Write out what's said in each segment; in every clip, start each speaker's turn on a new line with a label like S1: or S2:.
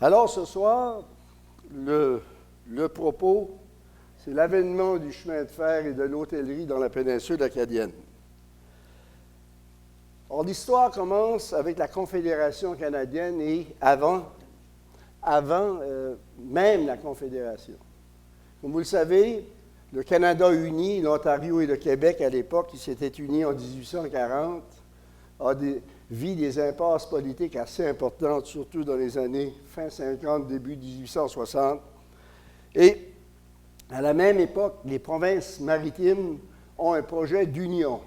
S1: Alors ce soir, le propos, c'est l'avènement du chemin de fer et de l'hôtellerie dans la péninsule acadienne. Or, l'histoire commence avec la Confédération canadienne et avant même la Confédération. Comme vous le savez, le Canada uni, l'Ontario et le Québec à l'époque, qui s'étaient unis en 1840, vit des impasses politiques assez importantes, surtout dans les années fin 50, début 1860. Et à la même époque, les provinces maritimes ont un projet d'union.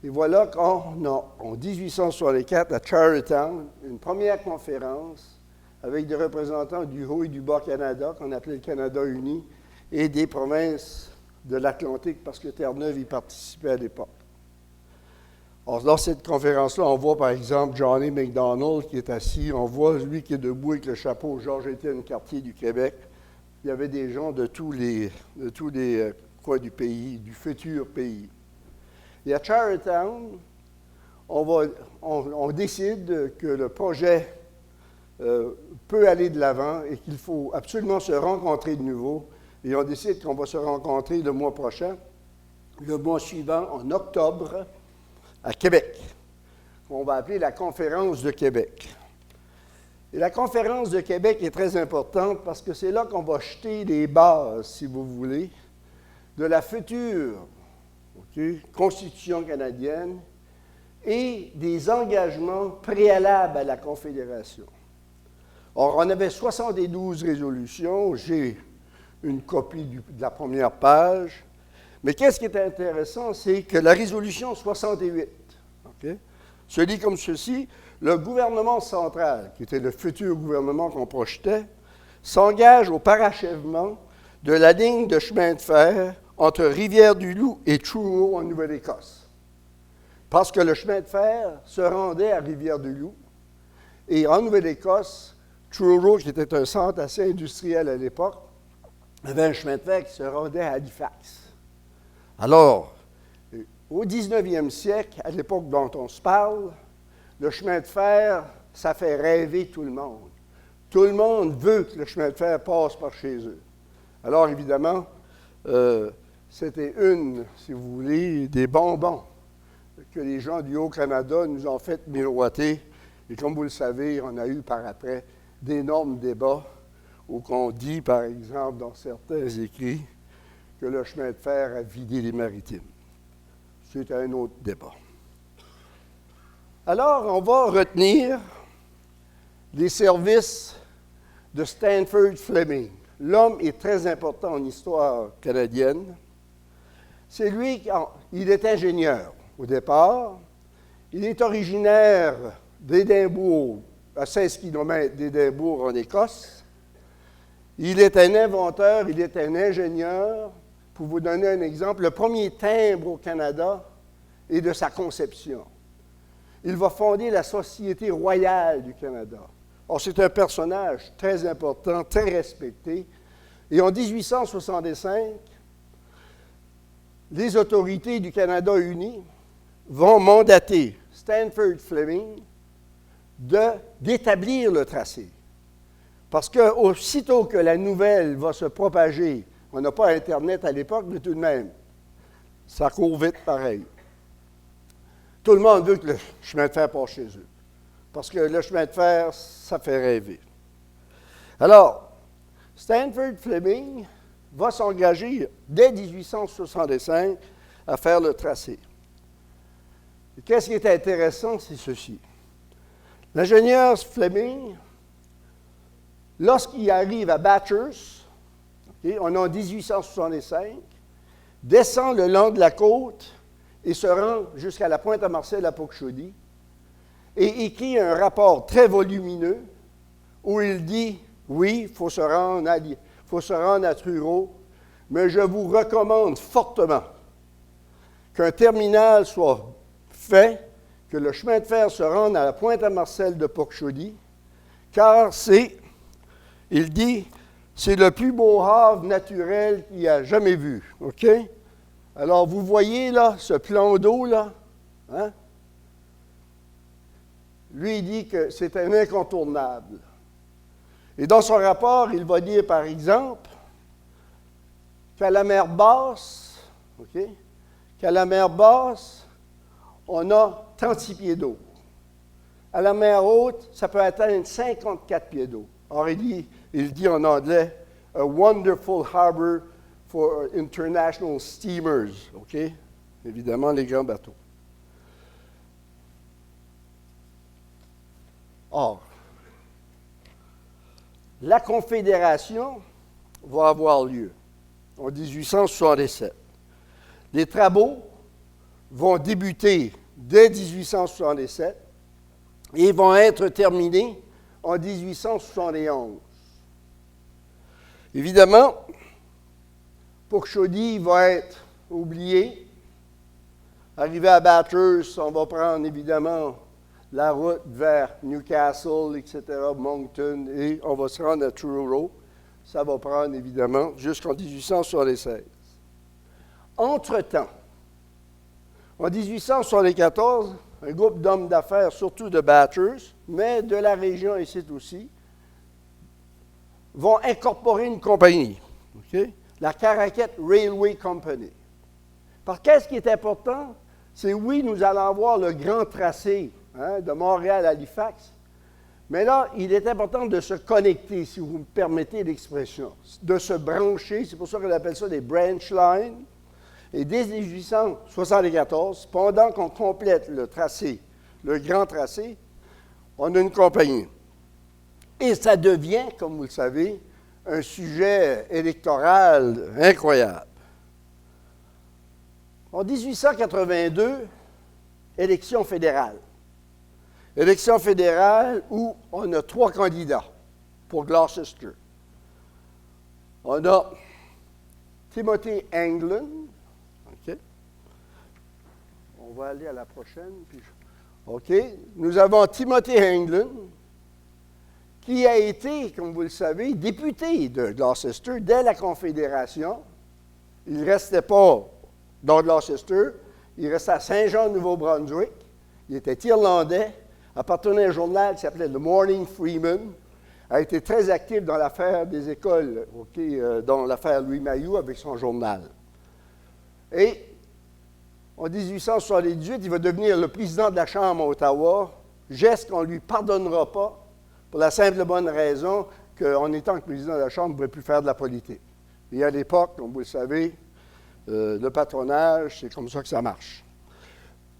S1: Et voilà qu'en 1864, à Charlottetown, une première conférence avec des représentants du Haut et du Bas-Canada, qu'on appelait le Canada uni, et des provinces de l'Atlantique, parce que Terre-Neuve y participait à l'époque. Alors, dans cette conférence-là, on voit par exemple Johnny MacDonald qui est assis, on voit lui qui est debout avec le chapeau Georges-Étienne Cartier du Québec. Il y avait des gens de tous les coins du pays, du futur pays. Et à Charlottetown, on décide que le projet peut aller de l'avant et qu'il faut absolument se rencontrer de nouveau. Et on décide qu'on va se rencontrer le mois prochain, le mois suivant, en octobre, à Québec, qu'on va appeler la Conférence de Québec. Et la Conférence de Québec est très importante parce que c'est là qu'on va jeter les bases, si vous voulez, de la future Constitution canadienne et des engagements préalables à la Confédération. Or, on avait 72 résolutions, j'ai une copie de la première page. Mais qu'est-ce qui est intéressant, c'est que la résolution 68 se lit comme ceci: le gouvernement central, qui était le futur gouvernement qu'on projetait, s'engage au parachèvement de la ligne de chemin de fer entre Rivière-du-Loup et Truro en Nouvelle-Écosse. Parce que le chemin de fer se rendait à Rivière-du-Loup, et en Nouvelle-Écosse, Truro, qui était un centre assez industriel à l'époque, avait un chemin de fer qui se rendait à Halifax. Alors, au 19e siècle, à l'époque dont on se parle, le chemin de fer, ça fait rêver tout le monde. Tout le monde veut que le chemin de fer passe par chez eux. Alors, évidemment, c'était si vous voulez, des bonbons que les gens du Haut-Canada nous ont fait miroiter. Et comme vous le savez, on a eu par après d'énormes débats où on dit, par exemple, dans certains écrits, que le chemin de fer a vidé les maritimes. C'est un autre débat. Alors, on va retenir les services de Stanford Fleming. L'homme est très important en histoire canadienne. C'est lui il est ingénieur au départ. Il est originaire d'Édimbourg, à 16 km d'Édimbourg en Écosse. Il est un inventeur, il est un ingénieur. Pour vous donner un exemple, le premier timbre au Canada est de sa conception. Il va fonder la Société royale du Canada. Or, c'est un personnage très important, très respecté. Et en 1865, les autorités du Canada uni vont mandater Stanford Fleming d'établir le tracé. Parce qu'aussitôt que la nouvelle va se propager, on n'a pas Internet à l'époque, mais tout de même, ça court vite pareil. Tout le monde veut que le chemin de fer passe chez eux. Parce que le chemin de fer, ça fait rêver. Alors, Stanford Fleming va s'engager dès 1865 à faire le tracé. Et qu'est-ce qui est intéressant, c'est ceci. L'ingénieur Fleming, lorsqu'il arrive à Bathurst, on est en 1865, descend le long de la côte et se rend jusqu'à la Pointe-à-Marcel à Pocchaudy et écrit un rapport très volumineux où il dit « Oui, il faut se rendre à Truro, mais je vous recommande fortement qu'un terminal soit fait, que le chemin de fer se rende à la Pointe-à-Marcel de Pocchaudy, car il dit, c'est le plus beau havre naturel qu'il y a jamais vu. OK? Alors, vous voyez là, ce plan d'eau là, hein? Lui, il dit que c'est un incontournable. Et dans son rapport, il va dire, par exemple, qu'à la mer Basse, qu'à la mer Basse, on a 36 pieds d'eau. À la mer Haute, ça peut atteindre 54 pieds d'eau. Alors, il dit en anglais, « A wonderful harbor for international steamers », Évidemment, les grands bateaux. Or, la Confédération va avoir lieu en 1867. Les travaux vont débuter dès 1867 et vont être terminés en 1871. Évidemment, Port-Chaudy va être oublié. Arrivé à Bathurst, on va prendre évidemment la route vers Newcastle, etc., Moncton, et on va se rendre à Truro. Ça va prendre évidemment jusqu'en 1876. Entre-temps, en 1874, un groupe d'hommes d'affaires, surtout de Bathurst, mais de la région ici aussi, vont incorporer une compagnie, la Caraquet Railway Company. Parce qu'est-ce qui est important? C'est oui, nous allons avoir le grand tracé de Montréal à Halifax, mais là, il est important de se connecter, si vous me permettez l'expression, de se brancher, c'est pour ça qu'on appelle ça des branch lines. Et dès 1874, pendant qu'on complète le tracé, le grand tracé, on a une compagnie. Et ça devient, comme vous le savez, un sujet électoral incroyable. En 1882, élection fédérale. Élection fédérale où on a 3 candidats pour Gloucester. On a Timothy Anglin. On va aller à la prochaine. Nous avons Timothy Anglin, qui a été, comme vous le savez, député de Gloucester dès la Confédération. Il ne restait pas dans Gloucester, il restait à Saint-Jean-Nouveau-Brunswick. Il était irlandais, appartenait à un journal qui s'appelait The Morning Freeman, a été très actif dans l'affaire des écoles, dans l'affaire Louis Mailloux avec son journal. Et en 1878, il va devenir le président de la Chambre à Ottawa, geste qu'on ne lui pardonnera pas, pour la simple et bonne raison qu'en étant président de la Chambre, il ne pouvait plus faire de la politique. Et à l'époque, comme vous le savez, le patronage, c'est comme ça que ça marche.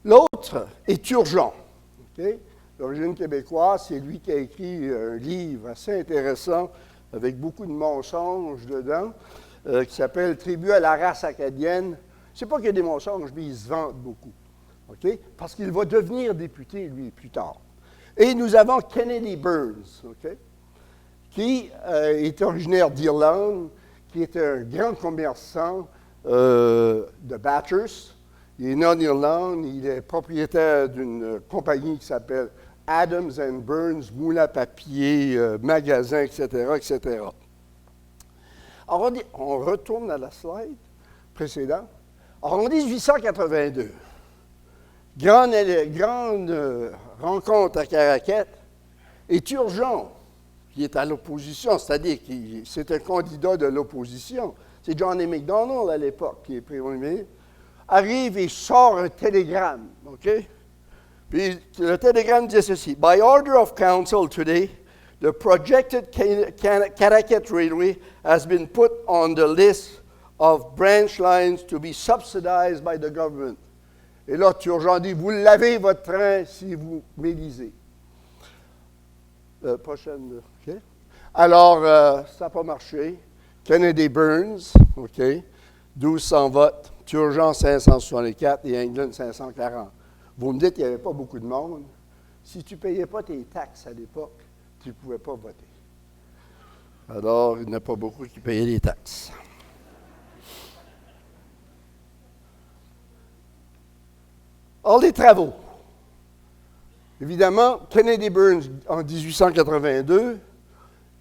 S1: L'autre est Turgeon. D'origine québécoise, c'est lui qui a écrit un livre assez intéressant avec beaucoup de mensonges dedans, qui s'appelle « Tribut à la race acadienne ». C'est pas qu'il y a des mensonges, mais il se vante beaucoup. Parce qu'il va devenir député, lui, plus tard. Et nous avons Kennedy Burns, qui est originaire d'Irlande, qui est un grand commerçant de Bathurst. Il est né en Irlande, il est propriétaire d'une compagnie qui s'appelle Adams and Burns, moulin à papier, magasin, etc., etc. Alors, on retourne à la slide précédente. Alors, en 1882, grande rencontre à Caraquet, et Turgeon, qui est à l'opposition, c'est-à-dire que c'est un candidat de l'opposition, c'est John A. Macdonald à l'époque qui est premier ministre, arrive et sort un télégramme, Puis le télégramme dit ceci: « By order of council today, the projected Caraquet Railway has been put on the list of branch lines to be subsidized by the government. » Et là, Turgeon dit, vous l'avez, votre train, si vous m'élisez. Prochaine, Alors, ça n'a pas marché. Kennedy Burns, 1200 votes. Turgeon, 564 et Anglin, 540. Vous me dites qu'il n'y avait pas beaucoup de monde. Si tu ne payais pas tes taxes à l'époque, tu ne pouvais pas voter. Alors, il n'y en a pas beaucoup qui payaient les taxes. Or, les travaux. Évidemment, Kennedy Burns en 1882.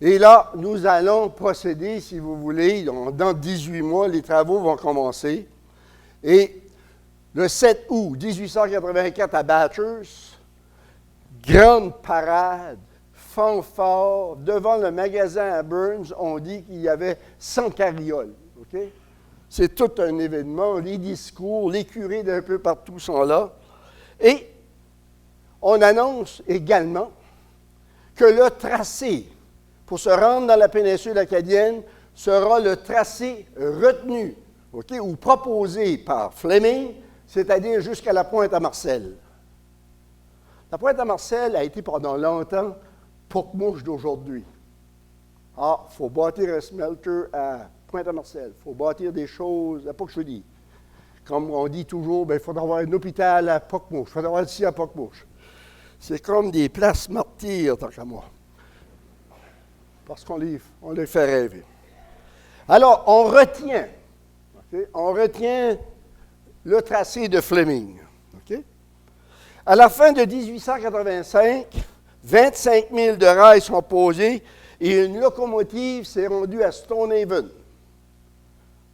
S1: Et là, nous allons procéder, si vous voulez, dans 18 mois, les travaux vont commencer. Et le 7 août 1884 à Bathurst, grande parade, fanfare. Devant le magasin à Burns, on dit qu'il y avait 100 carrioles. Okay? C'est tout un événement. Les discours, les curés d'un peu partout sont là. Et on annonce également que le tracé pour se rendre dans la péninsule acadienne sera le tracé retenu, okay, ou proposé par Fleming, c'est-à-dire jusqu'à la Pointe-à-Marcel. La Pointe-à-Marcel a été pendant longtemps Pocmouche d'aujourd'hui. Ah, il faut bâtir un smelter à Pointe-à-Marcel, il faut bâtir des choses à Pocmouche. Comme on dit toujours, il faudra avoir un hôpital à Pocmouche, il faudra avoir ici à Pocmouche. C'est comme des places martyrs, tant qu'à moi. Parce qu'on les fait rêver. Alors, on retient le tracé de Fleming. Okay? À la fin de 1885, 25 000 de rails sont posés et une locomotive s'est rendue à Stonehaven.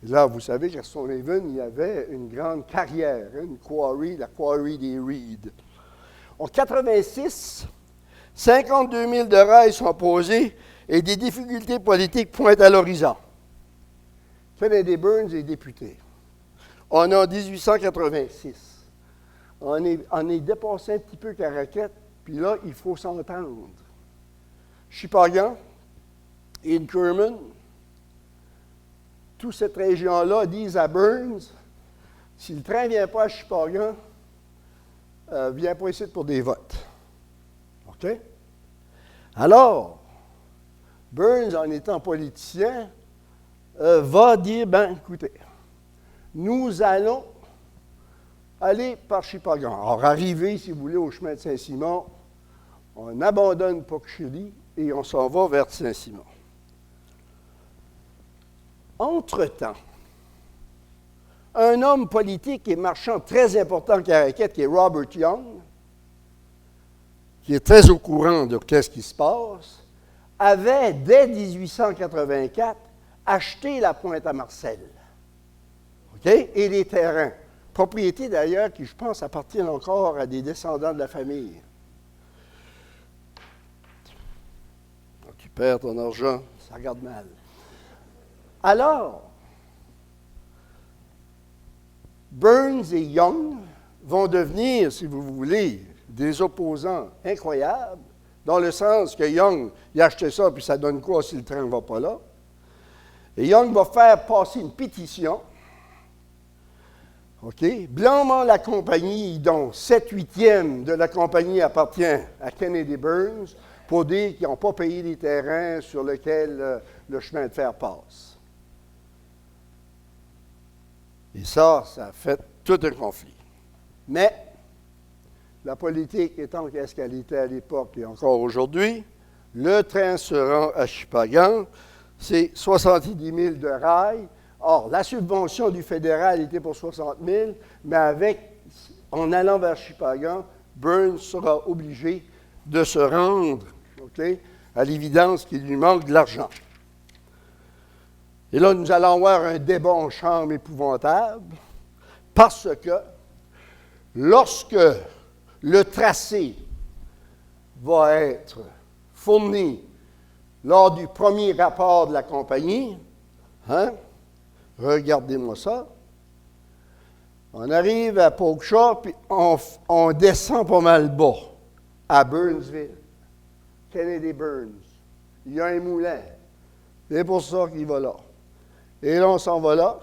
S1: Et là, vous savez qu'à Stonehaven, il y avait une grande carrière, une quarry, la quarry des Reed. En 1986, 52 000 de rails sont posés et des difficultés politiques pointent à l'horizon. Kennedy Burns est député. On est en 1886. On est dépassé un petit peu Caraquette, puis là, il faut s'entendre. Shippagan, Inkerman, toute cette région-là disent à Burns, si le train ne vient pas à Shippagan, viens pas ici pour des votes. OK? Alors, Burns, en étant politicien, va dire, écoutez, nous allons aller par Shippagan. Alors, arrivé, si vous voulez, au chemin de Saint-Simon, on abandonne Poccheri et on s'en va vers Saint-Simon. Entre-temps, un homme politique et marchand très important à Caraquette, qui est Robert Young, qui est très au courant de ce qui se passe, avait, dès 1884, acheté la Pointe-à-Marcel. Okay? Et les terrains. Propriété d'ailleurs qui, je pense, appartiennent encore à des descendants de la famille. Quand tu perds ton argent, ça regarde mal. Alors, Burns et Young vont devenir, si vous voulez, des opposants incroyables, dans le sens que Young, il a acheté ça, puis ça donne quoi si le train ne va pas là? Et Young va faire passer une pétition, OK, blâmant la compagnie, dont 7/8 de la compagnie appartient à Kennedy Burns, pour dire qu'ils n'ont pas payé les terrains sur lesquels le chemin de fer passe. Et ça a fait tout un conflit. Mais, la politique étant qu'est-ce qu'elle était à l'époque et encore aujourd'hui, le train se rend à Shippagan, c'est 70 000 de rails. Or, la subvention du fédéral était pour 60 000, mais en allant vers Shippagan, Burns sera obligé de se rendre, okay, à l'évidence qu'il lui manque de l'argent. Et là, nous allons avoir un débat en chambre épouvantable, parce que lorsque le tracé va être fourni lors du premier rapport de la compagnie, regardez-moi ça, on arrive à Pokeshaw, puis on descend pas mal bas, à Burnsville, Kennedy Burns. Il y a un moulin. C'est pour ça qu'il va là. Et là, on s'en va là,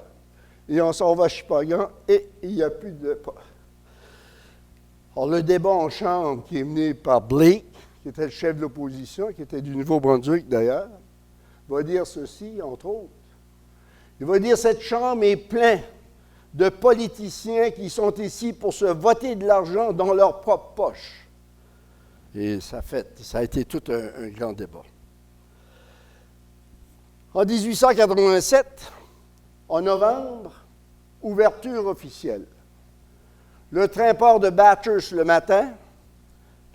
S1: et on s'en va à Shippagan, et il n'y a plus de pas. Alors, le débat en chambre qui est mené par Blake, qui était le chef de l'opposition, qui était du Nouveau-Brunswick d'ailleurs, va dire ceci, entre autres. Il va dire, cette chambre est pleine de politiciens qui sont ici pour se voter de l'argent dans leur propre poche. Et ça a été tout un grand débat. En 1887, en novembre, ouverture officielle. Le train part de Bathurst le matin.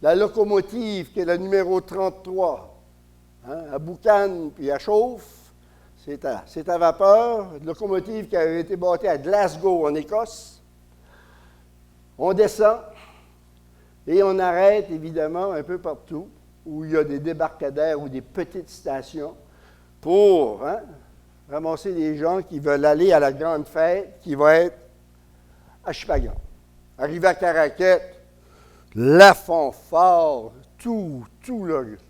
S1: La locomotive, qui est la numéro 33, à boucane puis à chauffe, c'est à vapeur. Une locomotive qui avait été bâtie à Glasgow, en Écosse. On descend et on arrête, évidemment, un peu partout. où il y a des débarcadères ou des petites stations pour ramasser les gens qui veulent aller à la grande fête qui va être à Shippagan. Arrivé à Caraquette, la fanfare, tout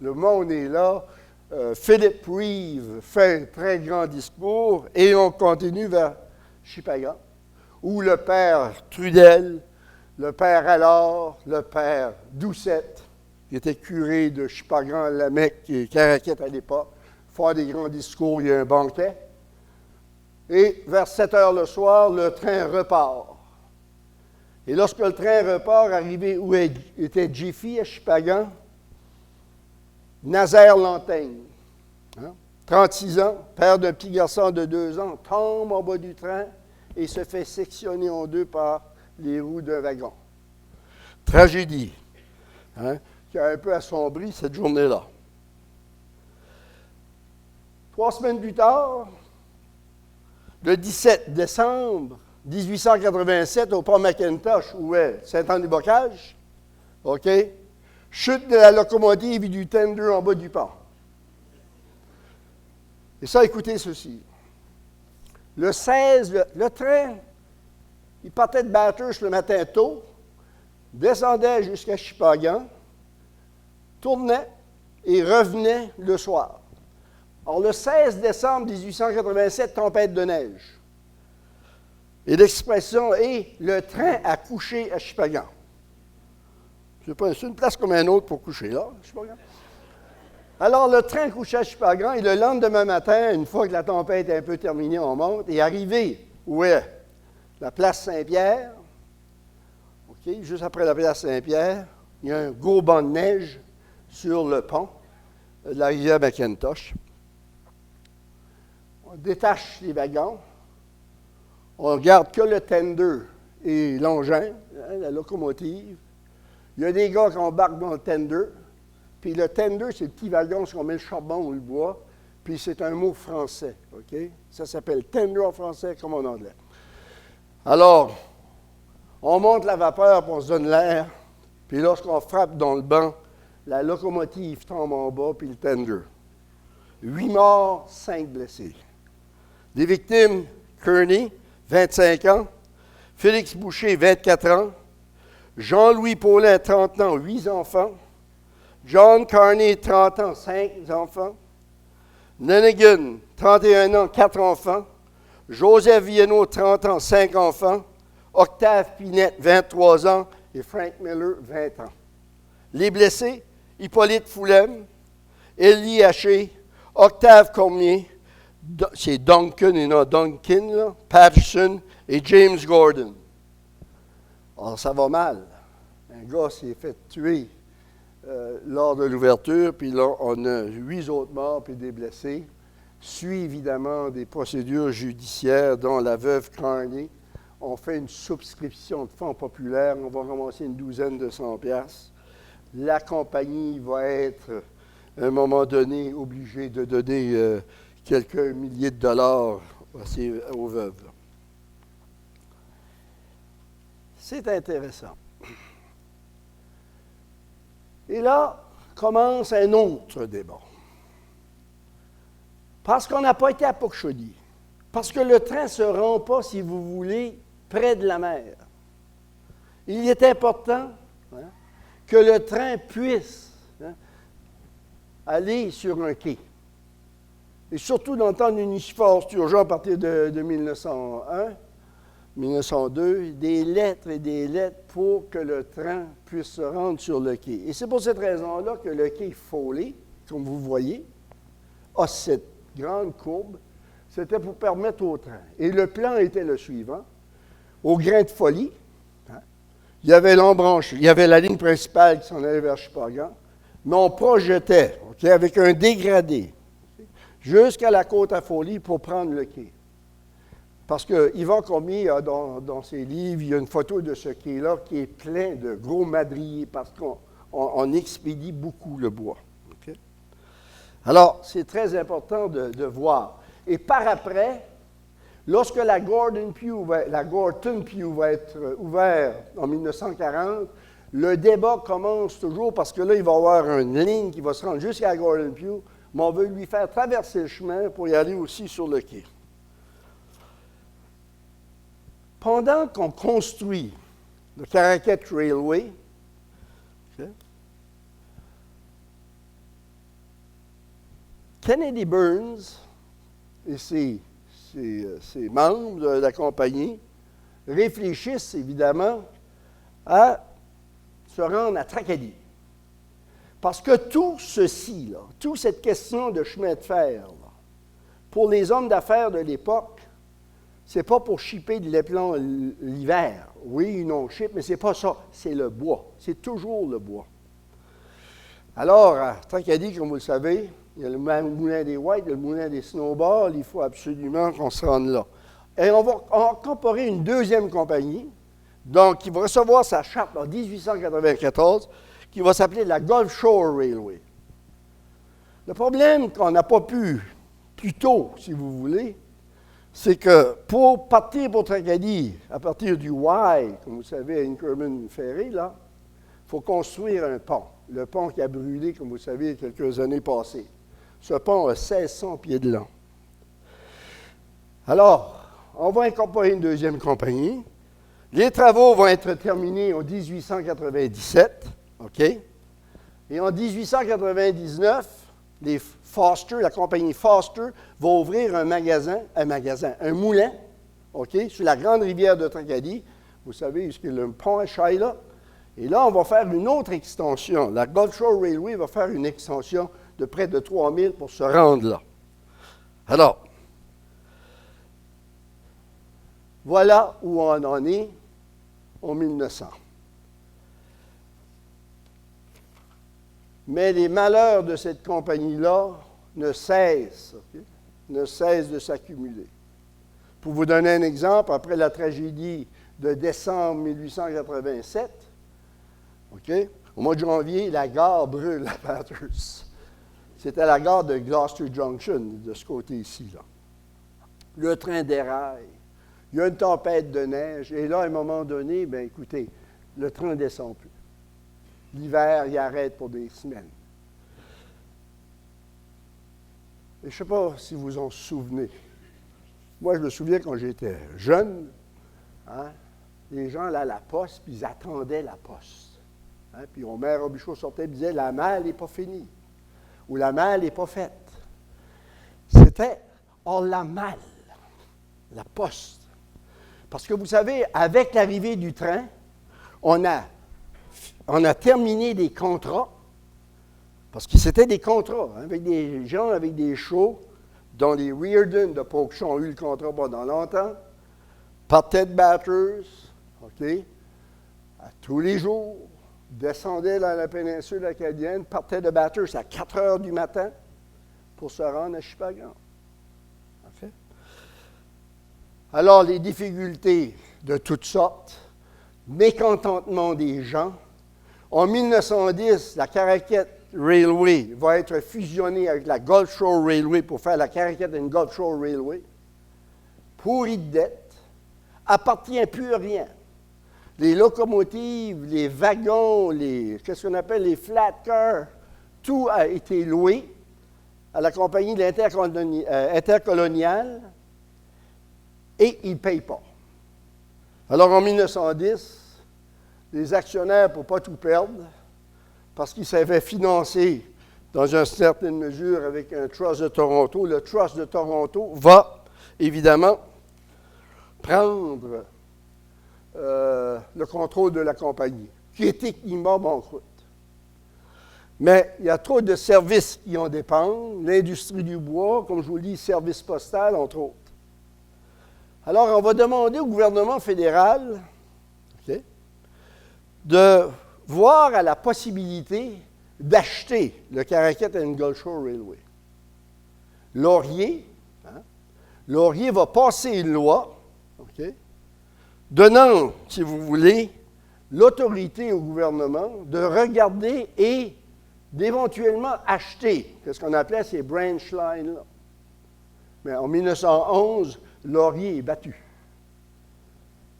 S1: le monde est là. Philippe Reeve fait un très grand discours et on continue vers Shippagan, où le père Trudel, le père Allard, le père Doucette, qui était curé de Shippagan, Lamec et Caraquette à l'époque, font des grands discours, il y a un banquet. Et vers 7 heures le soir, le train repart. Et lorsque le train repart, arrivé où était Jiffy à Shippagan, Nazaire Lantaigne, 36 ans, père d'un petit garçon de 2 ans, tombe en bas du train et se fait sectionner en deux par les roues d'un wagon. Tragédie, qui a un peu assombri cette journée-là. 3 semaines plus tard, le 17 décembre 1887, au port McIntosh, où est Saint-Anne-du-Bocage, OK? Chute de la locomotive et du tender en bas du pont. Et ça, écoutez ceci. Le 16, le train, il partait de Bathurst le matin tôt, descendait jusqu'à Shippagan, tournait et revenait le soir. Or, le 16 décembre 1887, tempête de neige. Et l'expression est « le train a couché à Shippagan ». C'est une place comme un autre pour coucher, là, Shippagan. Alors, le train couchait à Shippagan, et le lendemain matin, une fois que la tempête est un peu terminée, on monte, et arrivé où est la place Saint-Pierre, OK, juste après la place Saint-Pierre, il y a un gros banc de neige sur le pont de la rivière McIntosh. On détache les wagons. On regarde que le tender et l'engin, la locomotive. Il y a des gars qui embarquent dans le tender. Puis le tender, c'est le petit wagon sur on met le charbon ou le bois. Puis c'est un mot français. OK? Ça s'appelle tender en français comme en anglais. Alors, on monte la vapeur pour on se donne l'air. Puis lorsqu'on frappe dans le banc, la locomotive tombe en bas, puis le tender. 8 morts, 5 blessés. Des victimes, Kearney, 25 ans, Félix Boucher, 24 ans, Jean-Louis Paulin, 30 ans, 8 enfants, John Carney, 30 ans, 5 enfants, Nenigan, 31 ans, 4 enfants, Joseph Vienneau, 30 ans, 5 enfants, Octave Pinette, 23 ans, et Frank Miller, 20 ans. Les blessés, Hippolyte Foulem, Élie Haché, Octave Cormier, c'est Duncan et non Duncan, là, Patterson et James Gordon. Alors, ça va mal. Un gars s'est fait tuer lors de l'ouverture, puis là, on a 8 autres morts puis des blessés. Suit évidemment des procédures judiciaires dont la veuve Carney. On fait une souscription de fonds populaires, on va ramasser une douzaine de 100 piastres. La compagnie va être, à un moment donné, obligée de donner quelques milliers de dollars aux veuves. C'est intéressant. Et là, commence un autre débat. Parce qu'on n'a pas été à Port-Chaudy. Parce que le train ne se rend pas, si vous voulez, près de la mer. Il est important que le train puisse aller sur un quai. Et surtout dans le temps d'une force urgente à partir de 1901, 1902, des lettres et des lettres pour que le train puisse se rendre sur le quai. Et c'est pour cette raison-là que le quai Foley, comme vous voyez, a cette grande courbe. C'était pour permettre au train. Et le plan était le suivant. Au grain de folie, il y avait l'embranche, il y avait la ligne principale qui s'en allait vers Shippagan, mais on projetait, avec un dégradé, jusqu'à la côte à Foley pour prendre le quai. Parce que Yvan Cormier a dans ses livres, il y a une photo de ce quai-là qui est plein de gros madriers parce qu'on expédie beaucoup le bois. Okay? Alors, c'est très important de voir. Et par après, lorsque la Gorton Pew va être ouverte en 1940, Le débat commence toujours parce que là, il va y avoir une ligne qui va se rendre jusqu'à Gordon Pugh, mais on veut lui faire traverser le chemin pour y aller aussi sur le quai. Pendant qu'on construit le Caracat Railway, Kennedy Burns et ses membres de la compagnie réfléchissent évidemment à se rendre à Tracadie. Parce que tout ceci, là, toute cette question de chemin de fer, là, pour les hommes d'affaires de l'époque, c'est pas pour shipper de l'éperon l'hiver. Oui, ils n'ont ship, mais c'est pas ça. C'est le bois. C'est toujours le bois. Alors, à Tracadie, comme vous le savez, il y a le moulin des Whites, il y a le moulin des Snowballs. Il faut absolument qu'on se rende là. Et on va incorporer une deuxième compagnie, donc qui va recevoir sa charte en 1894, qui va s'appeler la Gulf Shore Railway. Le problème qu'on n'a pas pu plus tôt, si vous voulez, c'est que pour partir pour Tracadie, à partir du Y, comme vous savez, à Inkerman Ferry, là, il faut construire un pont. Le pont qui a brûlé, comme vous savez, quelques années passées. Ce pont a 1600 pieds de long. Alors, on va incorporer une deuxième compagnie. Les travaux vont être terminés en 1897, OK? Et en 1899, les Foster, la compagnie Foster, va ouvrir un moulin, OK, sur la grande rivière de Tracadie. Vous savez, il y a le pont à Shiloh. Et là, on va faire une autre extension. La Gulf Shore Railway va faire une extension de près de 3000 pour se rendre là. Alors, voilà où on en est en 1900. Mais les malheurs de cette compagnie-là ne cessent de s'accumuler. Pour vous donner un exemple, après la tragédie de décembre 1887, OK, au mois de janvier, la gare brûle à Bathurst. C'était la gare de Gloucester Junction, de ce côté-ci, là. Le train déraille. Il y a une tempête de neige. Et là, à un moment donné, bien, écoutez, le train ne descend plus. L'hiver, il arrête pour des semaines. Et je ne sais pas si vous en souvenez. Moi, je me souviens quand j'étais jeune, hein, les gens allaient à la poste, puis ils attendaient la poste. Hein, puis au maire Robichaud sortait et disait « La malle n'est pas finie » ou « La malle n'est pas faite ». C'était « Oh, la malle », la poste. Parce que vous savez, avec l'arrivée du train, on a terminé des contrats, parce que c'était des contrats, hein, avec des gens avec des shows, dont les Reardon de Polkshire ont eu le contrat pendant longtemps, partaient de Bathurst, OK, à tous les jours, descendaient dans la péninsule acadienne, partaient de Bathurst à 4 heures du matin pour se rendre à Shippagan. OK? Alors, les difficultés de toutes sortes, mécontentement des gens. En 1910, la Caracat Railway va être fusionnée avec la Gulf Shore Railway pour faire la Caracat and Gulf Shore Railway. Pourri de dette, appartient plus à rien. Les locomotives, les wagons, qu'est-ce qu'on appelle les flat cars, tout a été loué à la compagnie intercoloniale et ils ne payent pas. Alors en 1910, les actionnaires, pour ne pas tout perdre, parce qu'ils s'avaient financé dans une certaine mesure avec un Trust de Toronto, le Trust de Toronto va évidemment prendre le contrôle de la compagnie, qui est techniquement banqueroute. Mais il y a trop de services qui en dépendent, l'industrie du bois, comme je vous le dis, service postal, entre autres. Alors, on va demander au gouvernement fédéral, OK, de voir à la possibilité d'acheter le Caracat and Gulf Shore Railway. Laurier va passer une loi, OK, donnant, si vous voulez, l'autorité au gouvernement de regarder et d'éventuellement acheter ce qu'on appelait ces branch lines-là. Mais en 1911, Laurier est battu.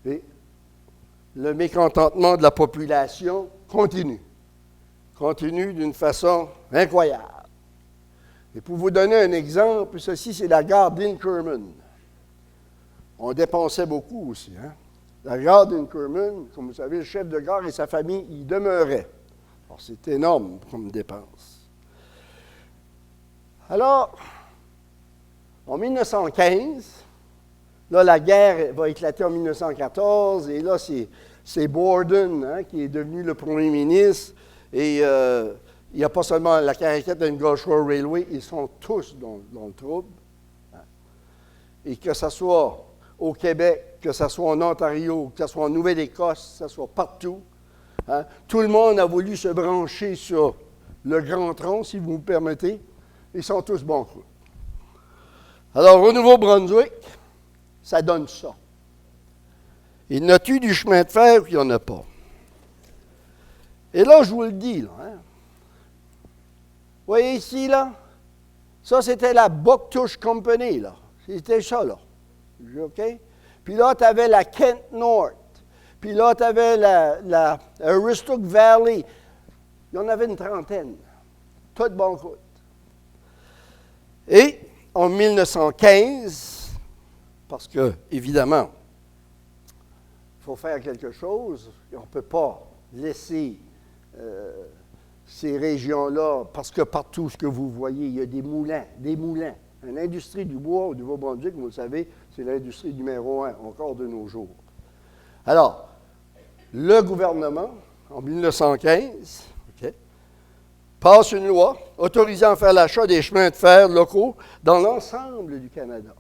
S1: Et le mécontentement de la population continue. Continue d'une façon incroyable. Et pour vous donner un exemple, ceci, c'est la gare d'Inkerman. On dépensait beaucoup aussi. Hein? La gare d'Inkerman, comme vous savez, le chef de gare et sa famille y demeuraient. Alors, c'est énorme comme dépense. Alors, en 1915, là, la guerre va éclater en 1914, et là, c'est Borden hein, qui est devenu le premier ministre, et il n'y a pas seulement la Caraquette et le Gulf Shore Railway, ils sont tous dans le trouble. Hein. Et que ce soit au Québec, que ce soit en Ontario, que ce soit en Nouvelle-Écosse, que ce soit partout, hein, tout le monde a voulu se brancher sur le grand tronc, si vous me permettez. Ils sont tous banqueroutes. Alors, au Nouveau-Brunswick, ça donne ça. Il n'y a-t-il du chemin de fer ou il n'y en a pas? Et là, je vous le dis, là, hein. Vous voyez ici, là? Ça, c'était la Bouctouche Company, là. C'était ça, là. OK? Puis là, tu avais la Kent North. Puis là, tu avais la Aroostook Valley. Il y en avait une trentaine. Toutes banqueroutes. Et en 1915, parce que, évidemment, il faut faire quelque chose, et on ne peut pas laisser ces régions-là, parce que partout ce que vous voyez, il y a des moulins. L'industrie du bois au Nouveau-Brunswick, vous le savez, c'est l'industrie numéro 1 encore de nos jours. Alors, le gouvernement, en 1915, passe une loi autorisant à faire l'achat des chemins de fer locaux dans l'ensemble du Canada.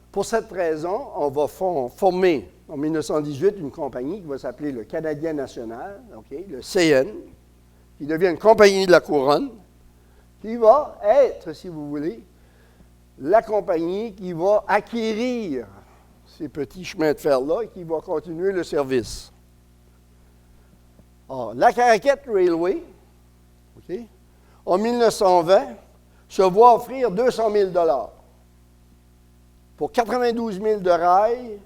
S1: Pour cette raison, on va former en 1918 une compagnie qui va s'appeler le Canadien National, le CN, qui devient une compagnie de la couronne, qui va être, si vous voulez, la compagnie qui va acquérir ces petits chemins de fer-là et qui va continuer le service. Alors, la Caraquette Railway, en 1920, se voit offrir 200 000 $ pour 92 000 de rails.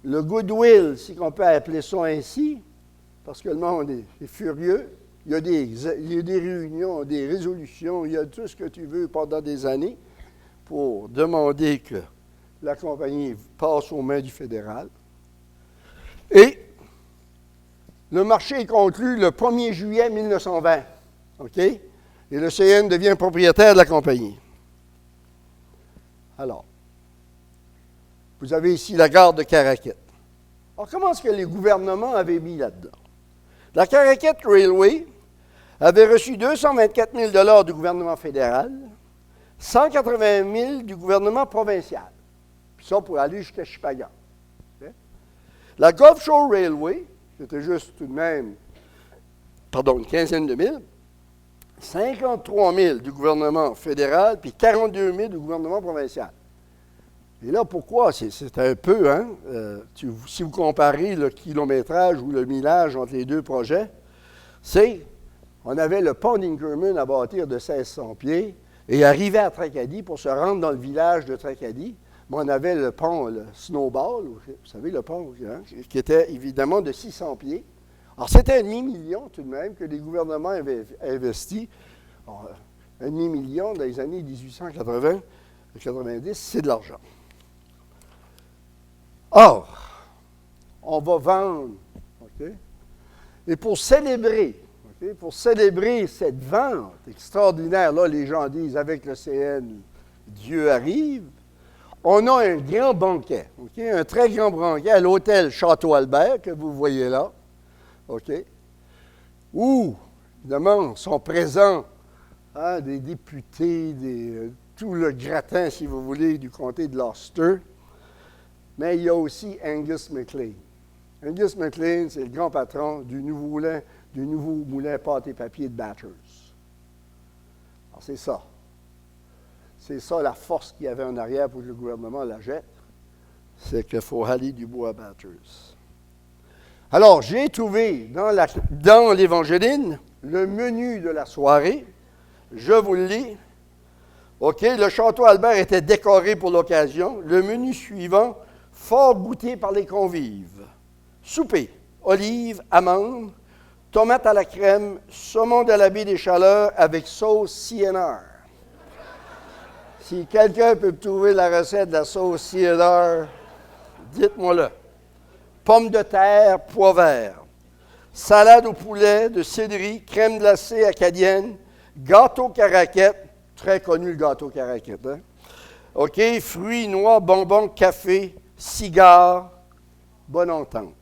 S1: Le goodwill, si on peut appeler ça ainsi, parce que le monde est furieux. Il y a des réunions, des résolutions, il y a tout ce que tu veux pendant des années pour demander que la compagnie passe aux mains du fédéral. Et le marché est conclu le 1er juillet 1920. OK? Et le CN devient propriétaire de la compagnie. Alors, vous avez ici la gare de Caraquette. Alors, comment est-ce que les gouvernements avaient mis là-dedans? La Caraquette Railway avait reçu 224 000 $ du gouvernement fédéral, 180 000 du gouvernement provincial. Puis ça, pour aller jusqu'à Shippagan. Okay? La Gulf Shore Railway, c'était juste tout de même, une quinzaine de mille, 53 000 du gouvernement fédéral, puis 42 000 du gouvernement provincial. Et là, pourquoi? C'est un peu, hein? Si vous comparez le kilométrage ou le millage entre les deux projets, on avait le pont d'Inkerman à bâtir de 1600 pieds et arriver à Tracadie pour se rendre dans le village de Tracadie. Mais on avait le pont, le Snowball, vous savez, le pont, hein, qui était évidemment de 600 pieds. Alors, c'était un demi-million tout de même que les gouvernements avaient investi. Alors, un demi-million dans les années 1880 et 90, c'est de l'argent. Or, on va vendre, et pour célébrer cette vente extraordinaire, là, les gens disent, avec le CN, Dieu arrive, on a un grand banquet, un très grand banquet à l'hôtel Château-Albert, que vous voyez là, où, évidemment, sont présents des députés, tout le gratin, si vous voulez, du comté de l'Ulster. Mais il y a aussi Angus MacLean. Angus MacLean, c'est le grand patron du nouveau moulin pâte et papier de Bathurst. Alors, c'est ça. C'est ça la force qu'il y avait en arrière pour que le gouvernement la jette. C'est qu'il faut aller du bois à Bathurst. Alors, j'ai trouvé dans l'Évangéline le menu de la soirée. Je vous le lis. Le château Albert était décoré pour l'occasion. Le menu suivant, fort goûté par les convives. Souper, olives, amandes, tomates à la crème, saumon de la baie des Chaleurs avec sauce CNR. Si quelqu'un peut me trouver la recette de la sauce CNR, dites-moi-le. Pommes de terre, pois verts. Salade au poulet de céleri, crème glacée acadienne, gâteau caraquette, très connu le gâteau caraquette, hein? OK, fruits, noix, bonbons, café, cigares, bonne entente.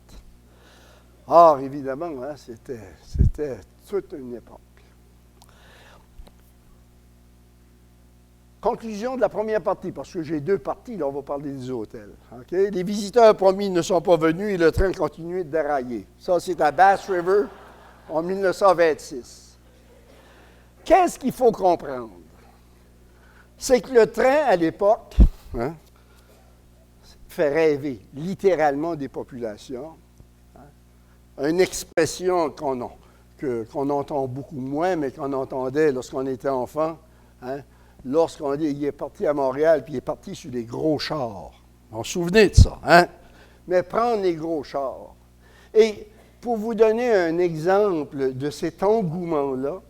S1: Or, évidemment, hein, c'était toute une époque. Conclusion de la première partie, parce que j'ai deux parties, là, on va parler des hôtels. Okay? Les visiteurs promis ne sont pas venus et le train continue de dérailler. Ça, c'est à Bass River en 1926. Qu'est-ce qu'il faut comprendre? C'est que le train, à l'époque, hein, fait rêver littéralement des populations. Hein? Une expression qu'on entend beaucoup moins, mais qu'on entendait lorsqu'on était enfant. Hein? Lorsqu'on dit qu'il est parti à Montréal, puis il est parti sur des gros chars. On se souvenait de ça, hein? Mais prendre les gros chars. Et pour vous donner un exemple de cet engouement-là,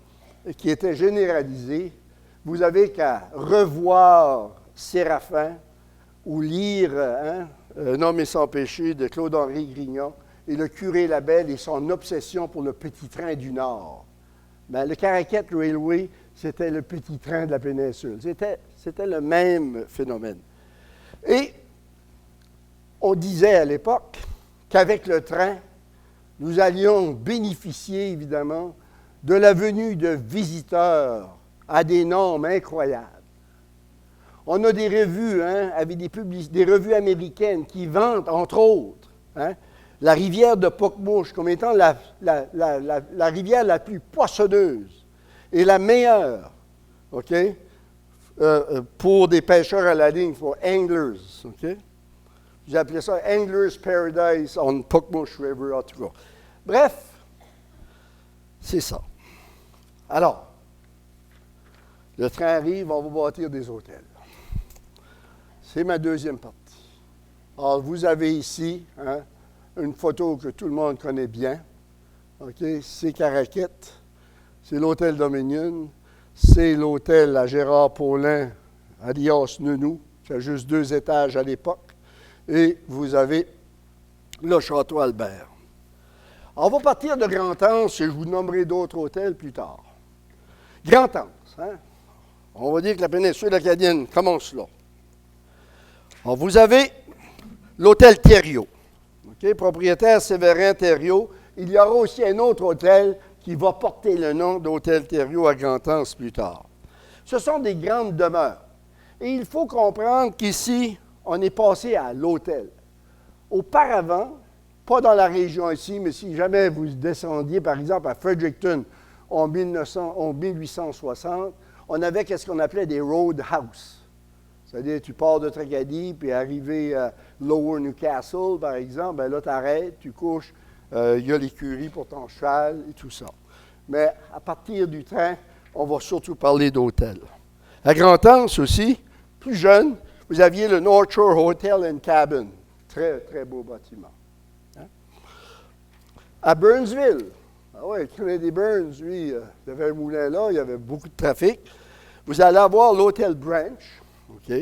S1: qui était généralisé, vous avez qu'à revoir Séraphin ou lire Un homme et sans péché de Claude-Henri Grignon et le curé Labelle et son obsession pour le petit train du Nord. Bien, le Caraquette Railway, c'était le petit train de la péninsule. C'était le même phénomène. Et on disait à l'époque qu'avec le train, nous allions bénéficier, évidemment, de la venue de visiteurs à des nombres incroyables. On a des revues, hein, avec des revues américaines qui vantent, entre autres, hein, la rivière de Pocmouche comme étant la rivière la plus poissonneuse et la meilleure, OK, pour des pêcheurs à la ligne, pour anglers, OK? J'ai appelé ça Anglers Paradise on Pocmouche River, en tout cas. Bref, c'est ça. Alors, le train arrive, on va bâtir des hôtels. C'est ma deuxième partie. Alors, vous avez ici une photo que tout le monde connaît bien. OK? C'est Caraquette. C'est l'hôtel Dominion. C'est l'hôtel à Gérard Paulin, alias Nounou, qui a juste 2 étages à l'époque. Et vous avez le Château Albert. On va partir de Grand-Anse et je vous nommerai d'autres hôtels plus tard. Grand-Anse, hein? On va dire que la péninsule acadienne commence là. Alors, vous avez l'hôtel Thériault. Okay? Propriétaire Séverin Thériault. Il y aura aussi un autre hôtel qui va porter le nom d'hôtel Thériault à Grand-Anse plus tard. Ce sont des grandes demeures. Et il faut comprendre qu'ici, on est passé à l'hôtel. Auparavant, pas dans la région ici, mais si jamais vous descendiez, par exemple, à Fredericton en 1860, on avait ce qu'on appelait des roadhouse. C'est-à-dire, tu pars de Tracadie, puis arrivé à Lower Newcastle, par exemple, bien là, tu arrêtes, tu couches, il y a l'écurie pour ton cheval et tout ça. Mais à partir du train, on va surtout parler d'hôtels. À Grand-Anse aussi, plus jeune, vous aviez le North Shore Hotel and Cabin. Très, très beau bâtiment. Hein? À Burnsville, ah oui, Kennedy Burns, lui, il y avait un moulin là, il y avait beaucoup de trafic. Vous allez avoir l'hôtel Branch, OK,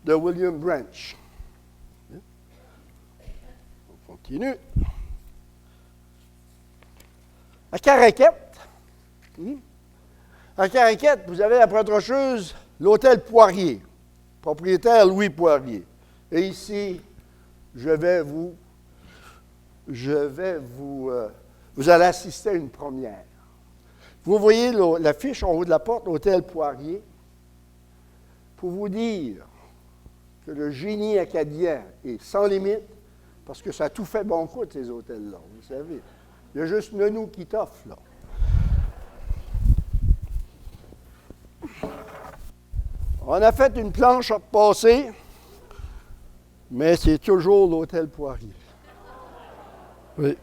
S1: de William Branch. On continue. À Caraquette, vous avez la Pointe-Rocheuse, l'hôtel Poirier, propriétaire Louis Poirier. Et ici, vous allez assister à une première. Vous voyez l'affiche en haut de la porte, l'hôtel Poirier, pour vous dire que le génie acadien est sans limite, parce que ça a tout fait bon coup, ces hôtels-là, vous savez. Il y a juste Nounou qui t'offre, là. On a fait une planche à repasser, mais c'est toujours l'hôtel Poirier. Oui.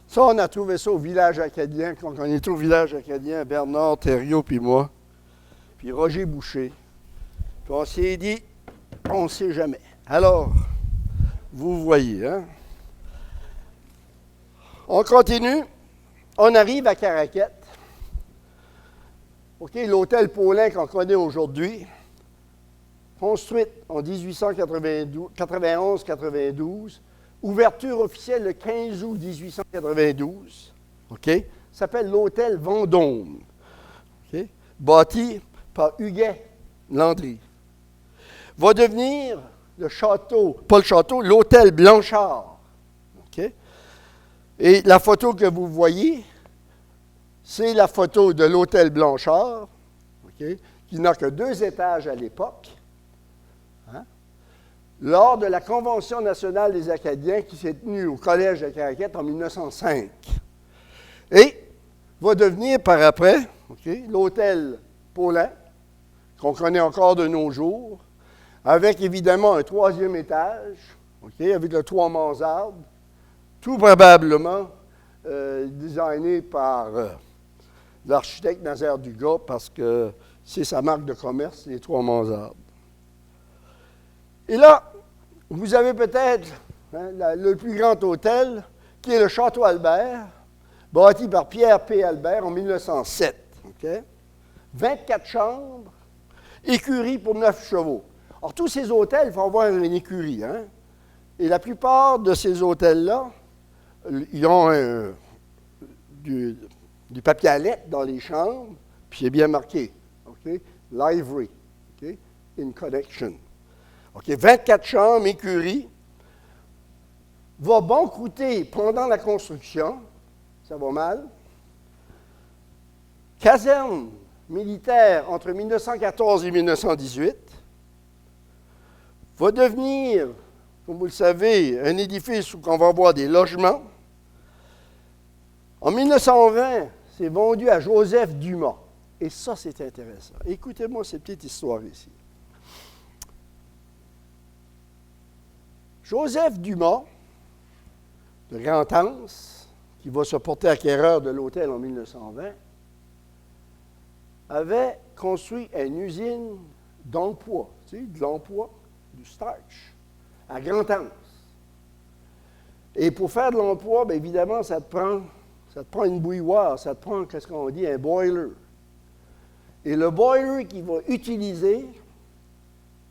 S1: Ça, on a trouvé ça au village acadien, quand on était au village acadien, Bernard, Thériault, puis moi, puis Roger Boucher. Puis on s'est dit, on ne sait jamais. Alors, vous voyez, hein? On continue. On arrive à Caraquette. OK, l'hôtel Paulin qu'on connaît aujourd'hui, construit en 1891-92, ouverture officielle le 15 août 1892, OK, s'appelle l'hôtel Vendôme, OK, bâti par Huguet Landry. Va devenir le château, pas le château, l'hôtel Blanchard, OK. Et la photo que vous voyez, c'est la photo de l'hôtel Blanchard, OK, qui n'a que 2 étages à l'époque, hein, lors de la Convention nationale des Acadiens qui s'est tenue au Collège de Caraquette en 1905. Et va devenir par après, OK, l'hôtel Paulin, qu'on connaît encore de nos jours, avec évidemment un 3e étage, OK, avec le toit mansarde, tout probablement designé par l'architecte Nazaire Dugas, parce que c'est sa marque de commerce, les 3 mansardes. Et là, vous avez peut-être le plus grand hôtel, qui est le Château Albert, bâti par Pierre P. Albert en 1907. Okay? 24 chambres, écurie pour 9 chevaux. Alors, tous ces hôtels, il faut avoir une écurie. Hein? Et la plupart de ces hôtels-là, ils ont du papier à lettres dans les chambres, puis c'est bien marqué. Okay? Library, okay? In connection. Okay? 24 chambres, écurie. Va bon coûter pendant la construction, ça va mal. Caserne militaire entre 1914 et 1918. Va devenir, comme vous le savez, un édifice où on va avoir des logements. En 1920, c'est vendu à Joseph Dumas. Et ça, c'est intéressant. Écoutez-moi cette petite histoire ici. Joseph Dumas, de Grand-Anse, qui va se porter acquéreur de l'hôtel en 1920, avait construit une usine d'emploi, tu sais, de l'emploi, du starch, à Grand-Anse. Et pour faire de l'emploi, bien évidemment, ça te prend une bouilloire, ça te prend, qu'est-ce qu'on dit, un boiler. Et le boiler qu'il va utiliser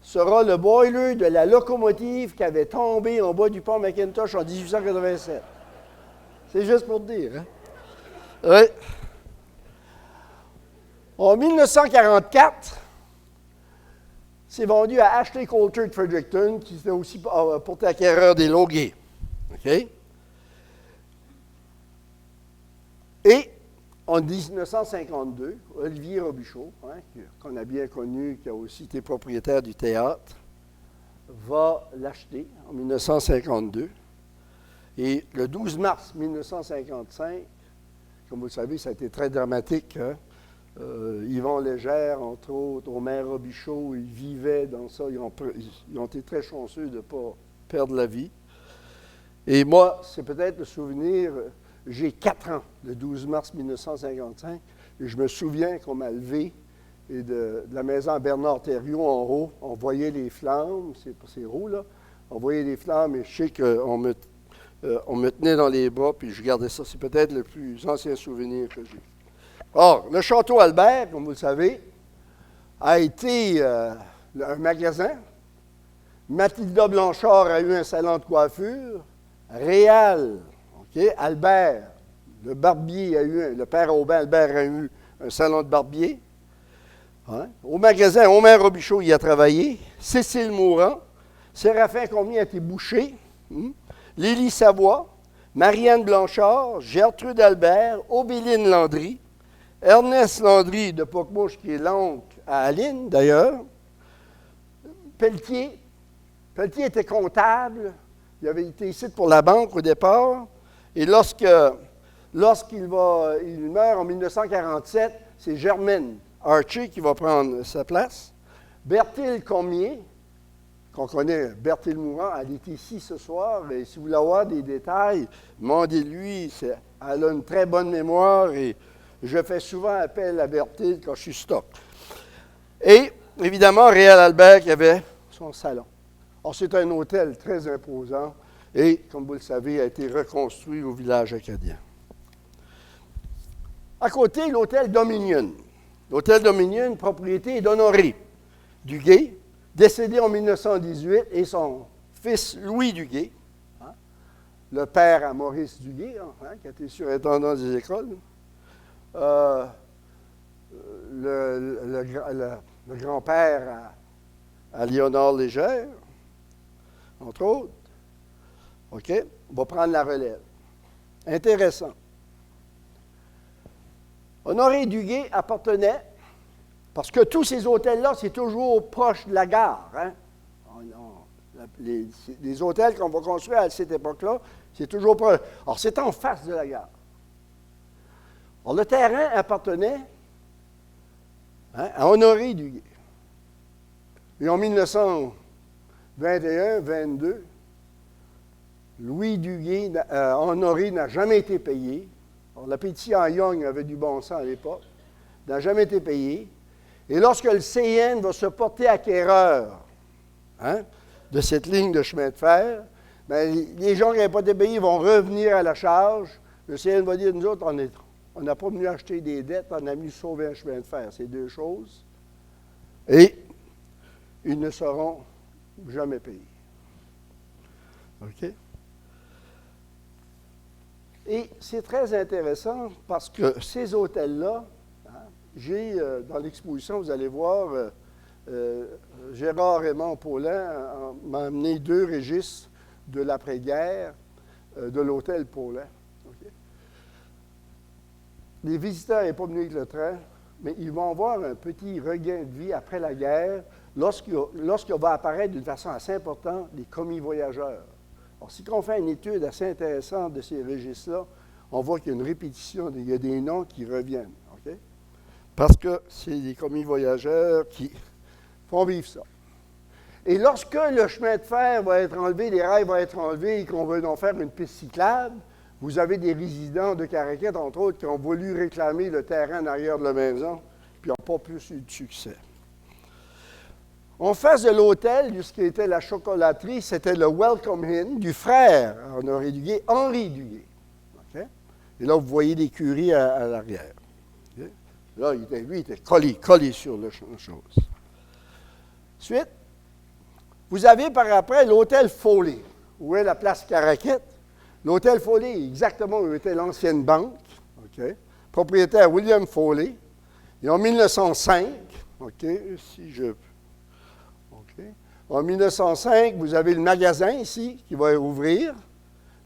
S1: sera le boiler de la locomotive qui avait tombé en bas du pont McIntosh en 1887. C'est juste pour te dire, hein? Oui. En 1944, c'est vendu à Ashley Coulter de Fredericton, qui était aussi porté acquéreur des Lauguet. OK? Et en 1952, Olivier Robichaud, hein, qu'on a bien connu, qui a aussi été propriétaire du théâtre, va l'acheter en 1952. Et le 12 mars 1955, comme vous le savez, ça a été très dramatique. Hein? Yvon Légère, entre autres, Omer Robichaud, ils vivaient dans ça. Ils ont été très chanceux de ne pas perdre la vie. Et moi, c'est peut-être le souvenir, j'ai 4 ans, le 12 mars 1955, et je me souviens qu'on m'a levé, et de la maison à Bernard Thériault en haut, on voyait les flammes, c'est haut là, on voyait les flammes, et je sais qu'on me tenait dans les bras, puis je gardais ça. C'est peut-être le plus ancien souvenir que j'ai. Or, le Château Albert, comme vous le savez, a été un magasin. Mathilda Blanchard a eu un salon de coiffure. Réal, okay, Albert, le barbier le père Aubin Albert a eu un salon de barbier. Hein? Au magasin, Omer Robichaud y a travaillé. Cécile Mourant. Séraphin Cormier a été boucher. Lily Savoie. Marianne Blanchard. Gertrude Albert. Aubéline Landry. Ernest Landry de Pocmouche, qui est l'oncle à Aline, d'ailleurs. Pelletier. Pelletier était comptable. Il avait été ici pour la banque au départ. Et lorsqu'il meurt en 1947, c'est Germaine Archie qui va prendre sa place. Berthilde Cormier, qu'on connaît, Berthilde Mourant, elle est ici ce soir. Et si vous voulez avoir des détails, demandez-lui. Elle a une très bonne mémoire et je fais souvent appel à Berthilde quand je suis stock. Et, évidemment, Réal Albert qui avait son salon. Alors, c'est un hôtel très imposant. et, comme vous le savez, a été reconstruit au village acadien. À côté, l'hôtel Dominion. L'hôtel Dominion, propriété d'Honoré Duguay, décédé en 1918, et son fils Louis Duguay, hein, le père à Maurice Duguay, hein, qui a été surintendant des écoles, le grand-père à Léonard Légère, entre autres. OK? On va prendre la relève. Intéressant. Honoré Duguay appartenait, parce que tous ces hôtels-là, c'est toujours proche de la gare. Hein? Les hôtels qu'on va construire à cette époque-là, c'est toujours proche. Alors, c'est en face de la gare. Alors, le terrain appartenait, hein, à Honoré Duguay. Et en 1921-22, Louis Duguay, Honoré n'a jamais été payé. Alors, l'appétit en Young avait du bon sens à l'époque, n'a jamais été payé. Et lorsque le CN va se porter acquéreur, hein, de cette ligne de chemin de fer, bien, les gens qui n'avaient pas été payés vont revenir à la charge. Le CN va dire, nous autres, on n'a pas venu acheter des dettes, on a venu sauver un chemin de fer. C'est deux choses. Et ils ne seront jamais payés. OK? Et c'est très intéressant parce que ces hôtels-là, hein, dans l'exposition, vous allez voir, Gérard Raymond Paulin m'a amené 2 registres de l'après-guerre de l'hôtel Paulin. Okay? Les visiteurs n'est pas venus avec le train, mais ils vont avoir un petit regain de vie après la guerre lorsqu'il va apparaître d'une façon assez importante les commis voyageurs. Alors, si on fait une étude assez intéressante de ces registres-là, on voit qu'il y a une répétition, il y a des noms qui reviennent. Okay? Parce que c'est les commis voyageurs qui font vivre ça. Et lorsque le chemin de fer va être enlevé, les rails vont être enlevés et qu'on va en faire une piste cyclable, vous avez des résidents de Caraquette, entre autres, qui ont voulu réclamer le terrain en arrière de la maison, puis n'ont pas plus eu de succès. En face de l'hôtel, ce qui était la chocolaterie, c'était le Welcome Inn du frère Honoré Duguay, Henri Duguay. Okay? Et là, vous voyez l'écurie à l'arrière. Okay? Là, lui, il était collé sur la chose. Ensuite, vous avez par après l'hôtel Foley, où est la place Caraquette. L'hôtel Foley, exactement où était l'ancienne banque. Okay? Propriétaire William Foley. Et en 1905, en 1905, vous avez le magasin ici qui va ouvrir.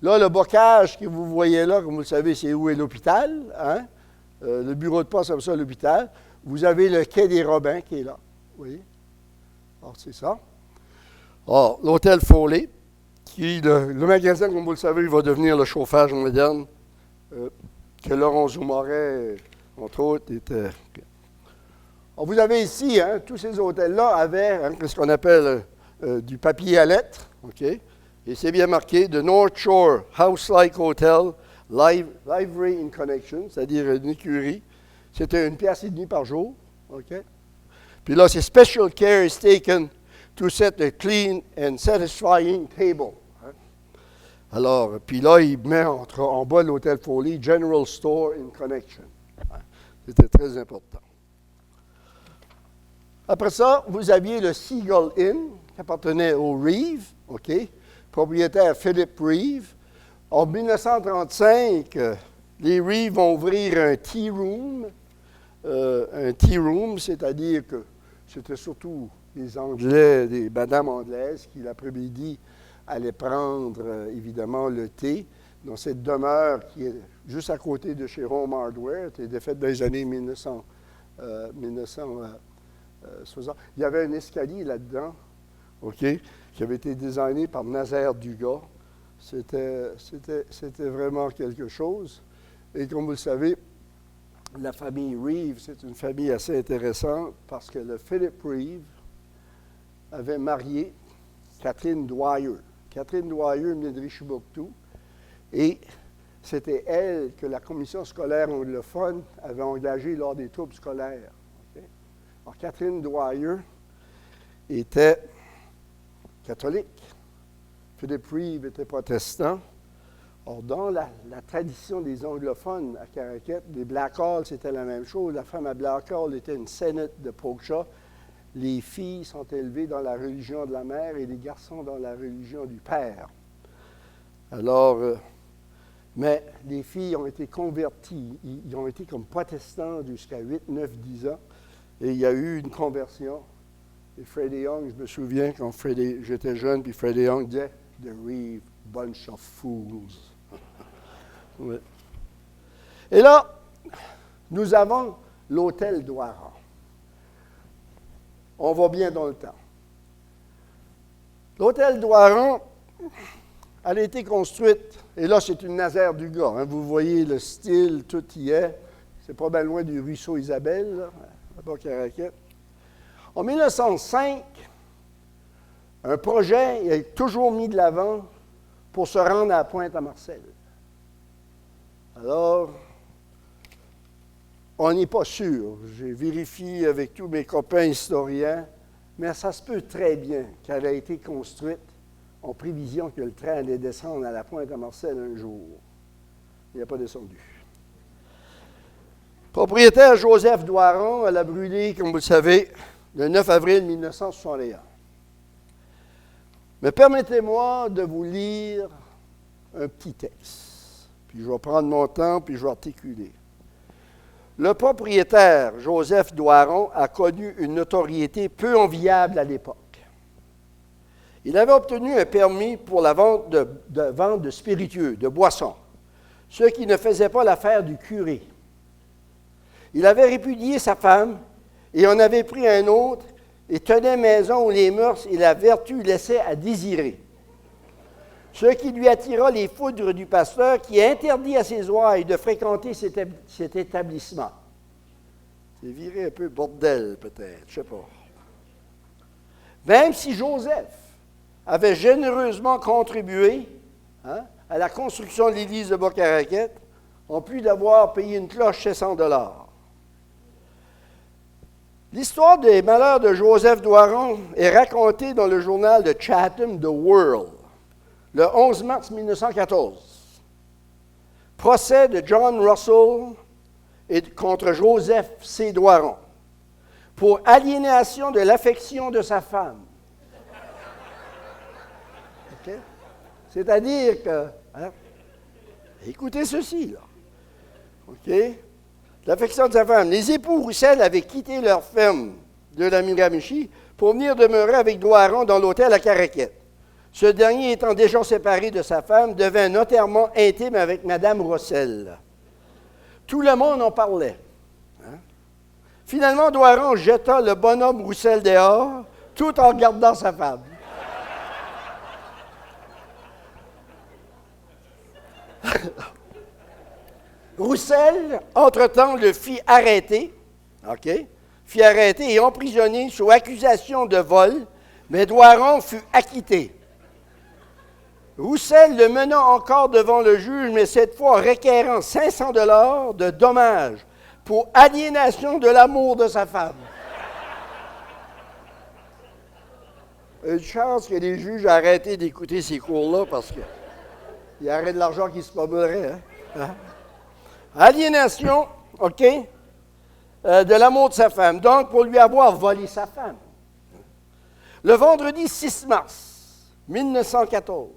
S1: Là, le bocage que vous voyez là, comme vous le savez, c'est où est l'hôpital. Hein? Le bureau de poste, comme ça, l'hôpital. Vous avez le quai des Robins qui est là. Vous voyez? Alors, c'est ça. Alors, l'hôtel Foley, qui, le magasin, comme vous le savez, il va devenir le chauffage moderne, que Laurent Zoumaret, entre autres, était. Alors, vous avez ici, hein, tous ces hôtels-là avaient ce qu'on appelle du papier à lettres, OK? Et c'est bien marqué, The North Shore House-like Hotel, Livery in Connection, c'est-à-dire une écurie. C'était 1,5 $ par jour, OK? Puis là, c'est Special care is taken to set a clean and satisfying table. Hein? Alors, puis là, il met en bas de l'hôtel Foley, General Store in Connection. Hein? C'était très important. Après ça, vous aviez le Seagull Inn, qui appartenait au Reeve, OK? Propriétaire Philip Reeve. En 1935, les Reeve vont ouvrir un tea room. C'est-à-dire que c'était surtout les Anglais, des madames anglaises qui, l'après-midi, allaient prendre, évidemment, le thé dans cette demeure qui est juste à côté de chez Home Hardware. C'était faite dans les années 1960. Il y avait un escalier là-dedans, OK, qui avait été designé par Nazaire Dugas. C'était vraiment quelque chose. Et comme vous le savez, la famille Reeve, c'est une famille assez intéressante parce que le Philip Reeve avait marié Catherine Dwyer. Catherine Dwyer venait de Richibouctou et c'était elle que la commission scolaire anglophone avait engagée lors des troupes scolaires. Okay? Alors, Catherine Dwyer était catholique. Philip Reeve était protestant. Or, dans la tradition des anglophones à Caraquette, les Black Hall, c'était la même chose. La femme à Black Hall était une sénate de Pokeshaw. Les filles sont élevées dans la religion de la mère et les garçons dans la religion du père. Alors, mais les filles ont été converties. Ils ont été comme protestants jusqu'à 8, 9, 10 ans. Et il y a eu une conversion. Et Freddie Young, je me souviens quand j'étais jeune, puis Freddie Young disait « The Reeve, bunch of fools ». Ouais. Et là, nous avons l'hôtel Dwaran. On va bien dans le temps. L'hôtel Dwaran, elle a été construite, et là, c'est une Nazaire du gars. Hein, vous voyez le style, tout y est. C'est pas bien loin du ruisseau Isabelle, là, à Bas-Caraquette. En 1905, un projet est toujours mis de l'avant pour se rendre à Pointe-à-Marcel. Alors, on n'est pas sûr. J'ai vérifié avec tous mes copains historiens, mais ça se peut très bien qu'elle ait été construite en prévision que le train allait descendre à la Pointe-à-Marcel un jour. Il n'a pas descendu. Propriétaire Joseph Dwaran, elle a brûlé, comme vous le savez, le 9 avril 1961. Mais permettez-moi de vous lire un petit texte. Puis je vais prendre mon temps, puis je vais articuler. Le propriétaire, Joseph Dwaran, a connu une notoriété peu enviable à l'époque. Il avait obtenu un permis pour la vente de spiritueux, de boissons, ce qui ne faisait pas l'affaire du curé. Il avait répudié sa femme et en avait pris un autre et tenait maison où les mœurs et la vertu laissaient à désirer. Ce qui lui attira les foudres du pasteur qui interdit à ses ouailles de fréquenter cet établissement. C'est viré un peu bordel, peut-être, je ne sais pas. Même si Joseph avait généreusement contribué à la construction de l'église de Bas-Caraquette, en plus d'avoir payé une cloche de 100 $. L'histoire des malheurs de Joseph Dwaran est racontée dans le journal de Chatham, The World, le 11 mars 1914. Procès de John Russell contre Joseph C. Dwaran pour aliénation de l'affection de sa femme. Okay? C'est-à-dire que, écoutez ceci, là. OK? L'affection de sa femme. Les époux Roussel avaient quitté leur ferme de la Miramichi pour venir demeurer avec Dwaran dans l'hôtel à Caraquette. Ce dernier étant déjà séparé de sa femme, devint notairement intime avec Mme Roussel. Tout le monde en parlait. Hein? Finalement, Dwaran jeta le bonhomme Roussel dehors, tout en regardant sa femme. Roussel, entre-temps, le fit arrêter, et emprisonné sous accusation de vol, mais Dwaran fut acquitté. Roussel le mena encore devant le juge, mais cette fois requérant 500 $ de dommages pour aliénation de l'amour de sa femme. Une chance que les juges aient arrêté d'écouter ces cours-là parce qu'il y aurait de l'argent qui se promènerait. Hein? Aliénation, de l'amour de sa femme. Donc, pour lui avoir volé sa femme. Le vendredi 6 mars 1914.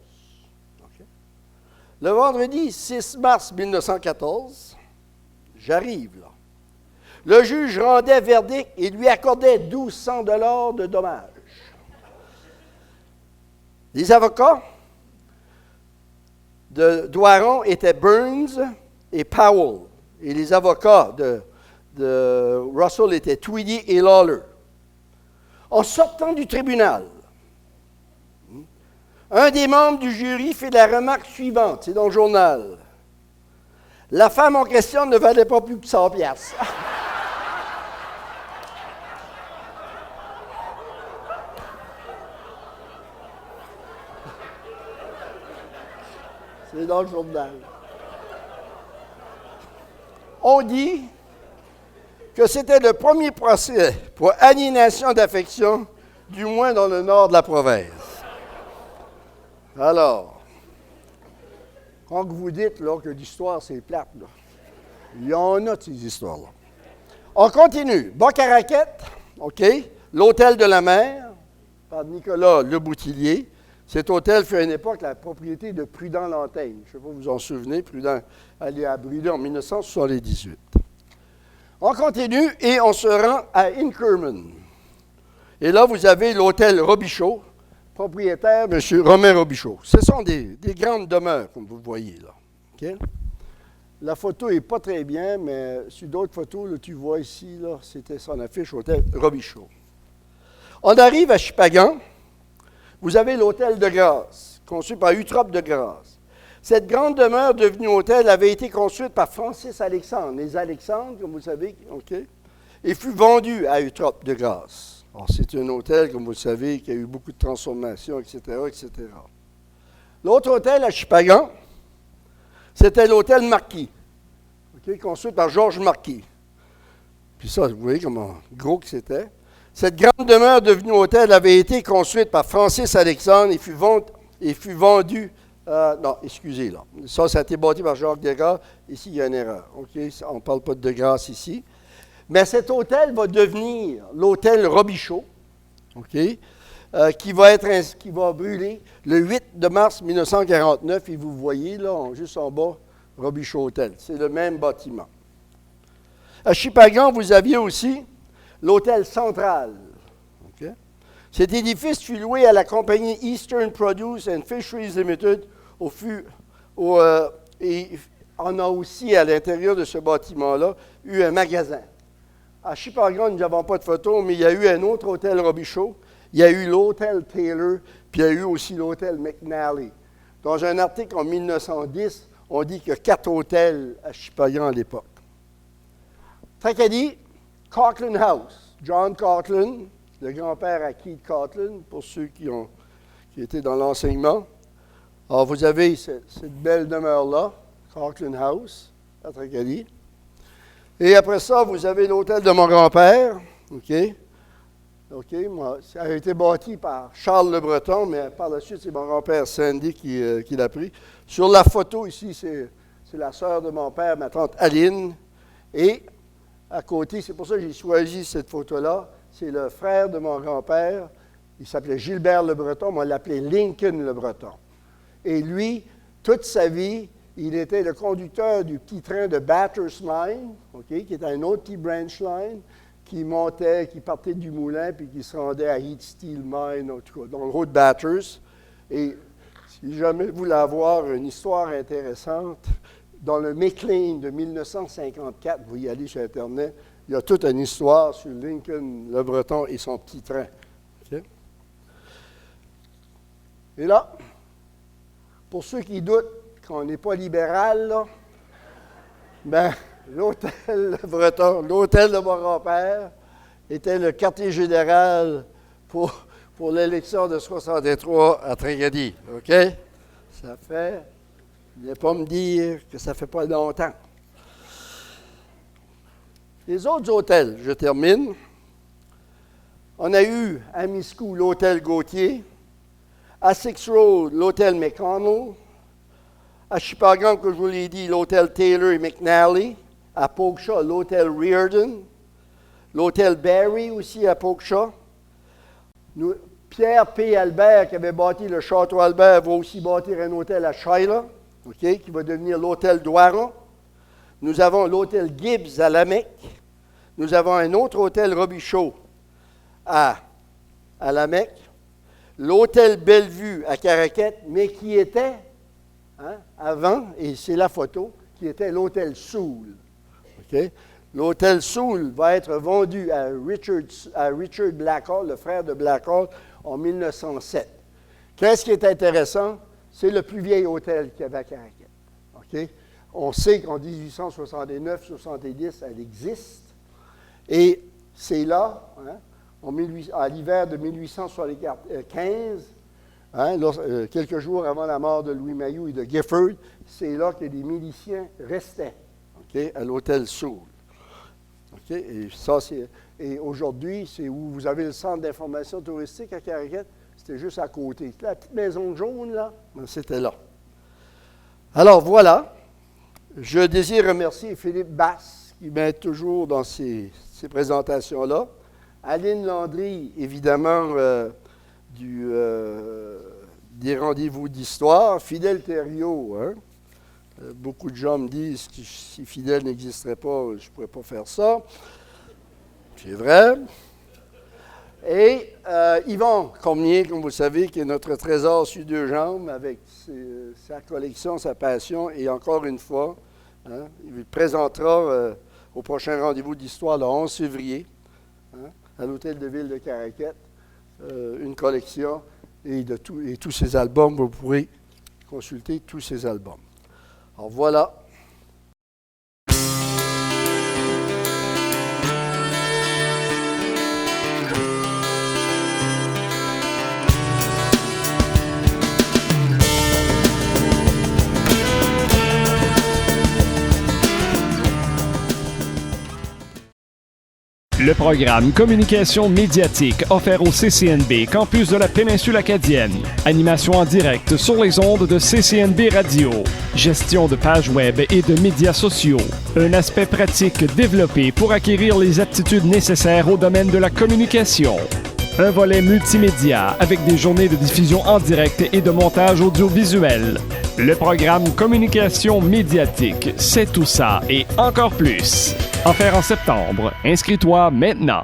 S1: Le vendredi 6 mars 1914, j'arrive là. Le juge rendait verdict et lui accordait 1200 $ de dommages. Les avocats de Dwaran étaient Burns et Powell. Et les avocats de Russell étaient Tweedy et Lawler. En sortant du tribunal, un des membres du jury fait la remarque suivante, c'est dans le journal. La femme en question ne valait pas plus que 100 $. C'est dans le journal. On dit que c'était le premier procès pour aliénation d'affection, du moins dans le nord de la province. Alors, quand vous dites là, que l'histoire, c'est plate, là, il y en a de ces histoires-là. On continue. Boc-à-Raquette, OK. L'hôtel de la mer, par Nicolas Leboutillier. Cet hôtel fut à une époque la propriété de Prudent-Lantaigne. Je ne sais pas si vous vous en souvenez, Prudent allait à brûler en 1978. On continue et on se rend à Inkerman. Et là, vous avez l'hôtel Robichaud, propriétaire M. Romain Robichaud. Ce sont des grandes demeures, comme vous voyez là. Okay? La photo n'est pas très bien, mais sur d'autres photos, là, tu vois ici, là, c'était son affiche, hôtel Robichaud. On arrive à Chipagan. Vous avez l'hôtel de Grâce, conçu par Eutrope de Grâce. Cette grande demeure devenue hôtel avait été construite par Francis Alexandre, les Alexandres, comme vous savez, OK, et fut vendue à Eutrope de Grâce. Alors, c'est un hôtel, comme vous le savez, qui a eu beaucoup de transformations, etc., etc. L'autre hôtel à Chipagan, c'était l'hôtel Marquis, OK, construit par Georges Marquis. Puis ça, vous voyez comment gros que c'était. Cette grande demeure devenue hôtel avait été construite par Francis Alexandre et fut vendue. Non, excusez, là. Ça a été bâti par Jacques Degas. Ici, il y a une erreur. OK? On ne parle pas de Grasse ici. Mais cet hôtel va devenir l'hôtel Robichaud, OK? Qui va brûler le 8 de mars 1949. Et vous voyez, là, juste en bas, Robichaud Hôtel. C'est le même bâtiment. À Chipagan, vous aviez aussi l'hôtel Central. Okay. Cet édifice fut loué à la compagnie Eastern Produce and Fisheries Limited. Et on a aussi, à l'intérieur de ce bâtiment-là, eu un magasin. À Chipagan, nous n'avons pas de photo, mais il y a eu un autre hôtel Robichaud. Il y a eu l'hôtel Taylor, puis il y a eu aussi l'hôtel McNally. Dans un article en 1910, on dit qu'il y a 4 hôtels à Chipagan à l'époque. Tracadie, Coughlin House. John Coughlin, le grand-père à Keith Coughlin, pour ceux qui étaient dans l'enseignement. Alors, vous avez cette belle demeure-là, Coughlin House, à Tracadie. Et après ça, vous avez l'hôtel de mon grand-père, OK? Ça a été bâti par Charles Le Breton, mais par la suite, c'est mon grand-père Sandy qui l'a pris. Sur la photo ici, c'est la sœur de mon père, ma tante Aline. Et à côté, c'est pour ça que j'ai choisi cette photo-là, c'est le frère de mon grand-père. Il s'appelait Gilbert Le Breton, mais on l'appelait Lincoln Le Breton. Et lui, toute sa vie, il était le conducteur du petit train de Bathurst Line, OK, qui était un autre petit branch line, qui partait du moulin, puis qui se rendait à Heat Steel Mine, en tout cas, dans le route Bathurst. Et si jamais vous voulez avoir une histoire intéressante, dans le McLean de 1954, vous y allez sur Internet, il y a toute une histoire sur Lincoln Le Breton et son petit train. Okay? Et là, pour ceux qui doutent qu'on n'est pas libéral, là, ben, l'hôtel Le Breton, l'hôtel de mon grand-père, était le quartier général pour l'élection de 63 à Tracadie. OK? Ça fait, ne pas me dire que ça ne fait pas longtemps. Les autres hôtels, je termine. On a eu à Miscou l'hôtel Gauthier, à Six Road l'hôtel McConnell, à Chipagan, comme je vous l'ai dit, l'hôtel Taylor et McNally, à Polkshaw, l'hôtel Reardon, l'hôtel Barry aussi à Polkshaw. Pierre P. Albert, qui avait bâti le Château Albert, va aussi bâtir un hôtel à Shiloh, okay, qui va devenir l'hôtel Doiron. Nous avons l'hôtel Gibbs à Lamec. Nous avons un autre hôtel Robichaud à Lamec. L'hôtel Bellevue à Caraquette, mais qui était, avant, et c'est la photo, qui était l'hôtel Soule. Okay? L'hôtel Soule va être vendu à Richard Blackhall, le frère de Blackhall, en 1907. Qu'est-ce qui est intéressant? C'est le plus vieil hôtel qu'il y avait à Caraquette. Okay? On sait qu'en 1869-70, elle existe. Et c'est là, à l'hiver de 1875, quelques jours avant la mort de Louis Mailloux et de Gifford, c'est là que les miliciens restaient, à l'hôtel Soule. Et aujourd'hui, c'est où vous avez le centre d'information touristique à Caraquette. C'était juste à côté. La petite maison jaune, là, c'était là. Alors, voilà. Je désire remercier Philippe Basse, qui m'aide toujours dans ces présentations-là. Aline Landry, évidemment, des rendez-vous d'histoire. Fidèle Thériault, hein? Beaucoup de gens me disent que si Fidèle n'existerait pas, je ne pourrais pas faire ça. C'est vrai. Et Yvan Cormier, comme vous le savez, qui est notre trésor sur deux jambes, avec sa collection, sa passion, et encore une fois, hein, il présentera au prochain rendez-vous d'histoire le 11 février, hein, à l'Hôtel de Ville de Caraquette, une collection et tous ses albums. Vous pourrez consulter tous ses albums. Alors voilà.
S2: Le programme Communication médiatique offert au CCNB Campus de la Péninsule acadienne. Animation en direct sur les ondes de CCNB Radio. Gestion de pages web et de médias sociaux. Un aspect pratique développé pour acquérir les aptitudes nécessaires au domaine de la communication. Un volet multimédia avec des journées de diffusion en direct et de montage audiovisuel. Le programme Communication médiatique, c'est tout ça et encore plus. Offert en septembre. Inscris-toi maintenant.